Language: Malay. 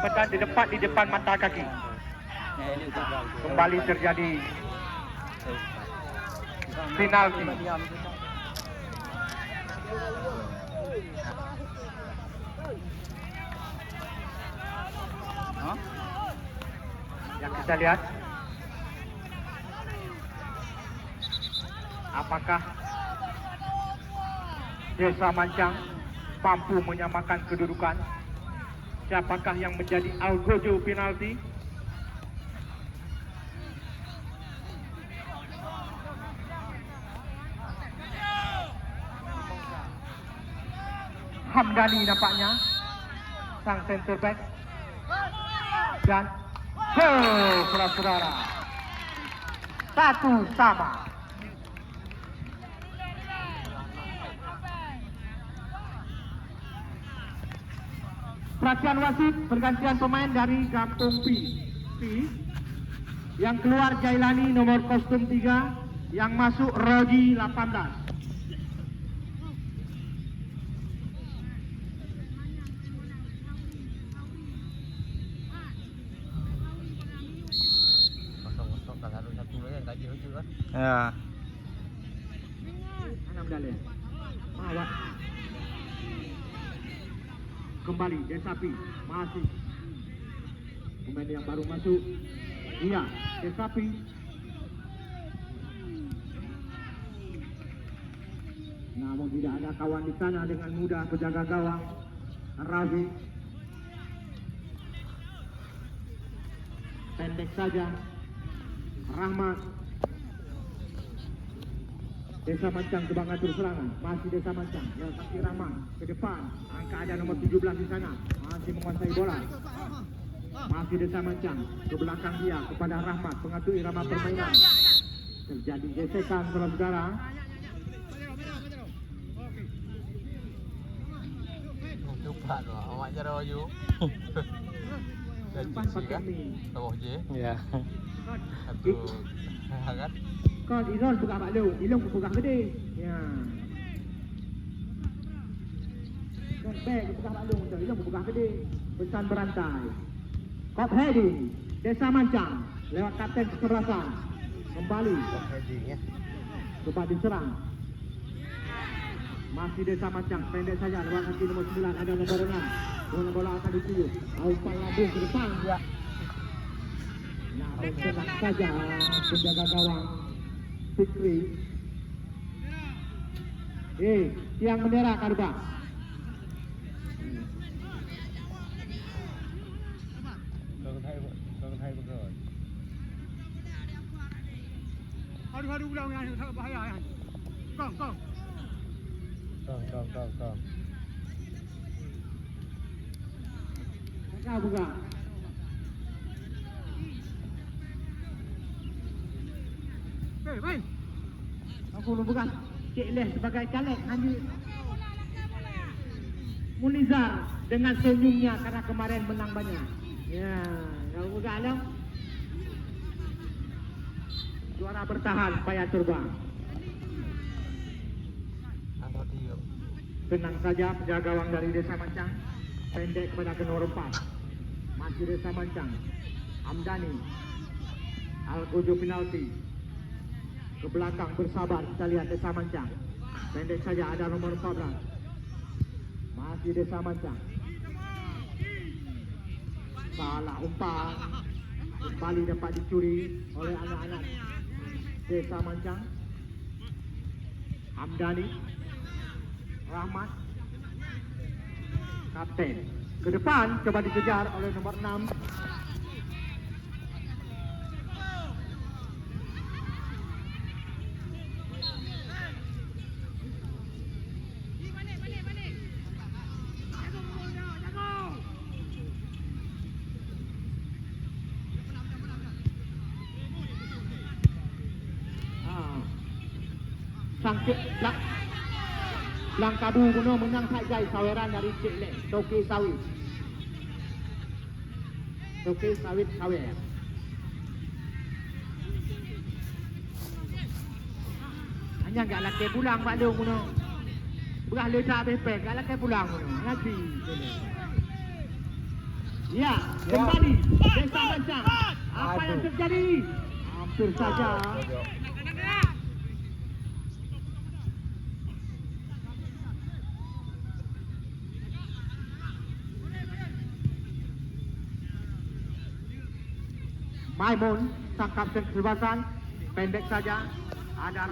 medan di depan mata kaki. Kembali terjadi penalti. Yang kita lihat, apakah Desa Mancang mampu menyamakan kedudukan? Siapakah yang menjadi algojo penalti? Hamdani nampaknya sang center back, dan saudara-saudara 1-1. Perhatian wasit, pergantian pemain dari Kampung P. Yang keluar Jailani nomor kostum 3, yang masuk Roji 18. Ya. Anam Dalem Mawat kembali Desapi, masih pemain yang baru masuk. Iya, Desapi namun tidak ada kawan di sana, dengan mudah penjaga gawang Razi pendek saja. Rahmat, Desa Mancang coba ngatur serangan, masih Desa Mancang, yang kaki Rahmat ke depan, angka ada nomor 17 di sana, masih menguasai bola. Masih Desa Mancang ke belakang dia kepada Rahmat, pengatur irama permainan. Terjadi gesekan saudara-saudara. Cepat lah, awak cara baju. Dan pakai ni. Tawah je. Ya. Satu kan. Kau Ilon pegang Pak Long, Ilon pun pegang gede. Ya. Kan back pegang Pak Long, Ilon pun pegang gede. Pesan berantai. Kop heading, Desa Mancang lewat kapten kesebelasan. Kembali. Kop heading ya. Coba diserang. Masih Desa Mancang, pendek saja lewat kaki nomor 9, ada nomor 6. Bola akan dituju. Umpan lambung ke depan. Ya. Nah, tenang saja penjaga gawang Fikri. Tiang bendera Karuba. Aduh ulang yang bahaya yang. Kong. Kau buka. Baik. Aku bukan Cik Leh sebagai caleg Haji Munizar dengan senyumnya karena kemarin menang banyak. Ya, kalau bukan alam juara bertahan supaya terbang. Tenang saja penjaga gawang dari Desa Mancang, pendek kepada ke nomor 4. Masih Desa Mancang, Hamdani, Algojo penalti. Ke belakang bersabar, kita lihat Desa Mancang. Pendek saja ada nomor 14. Masih Desa Mancang. Salah umpan. Kembali dapat dicuri oleh anak-anak Desa Mancang. Hamdani, Rahmat, kapten. Ke depan coba dikejar oleh nomor 6. Sangkit Langkabu guna menang Sajai saweran dari Cik Lek Toke Sawit sawer. Hanya gak laki pulang Pak Long guna. Berah letak bepek gak laki pulang guna. Nanti Ya, kembali Desa Mancang. Apa yang terjadi? Hampir saja. Maimun, sang kapten keseluruhan, pendek saja. Ada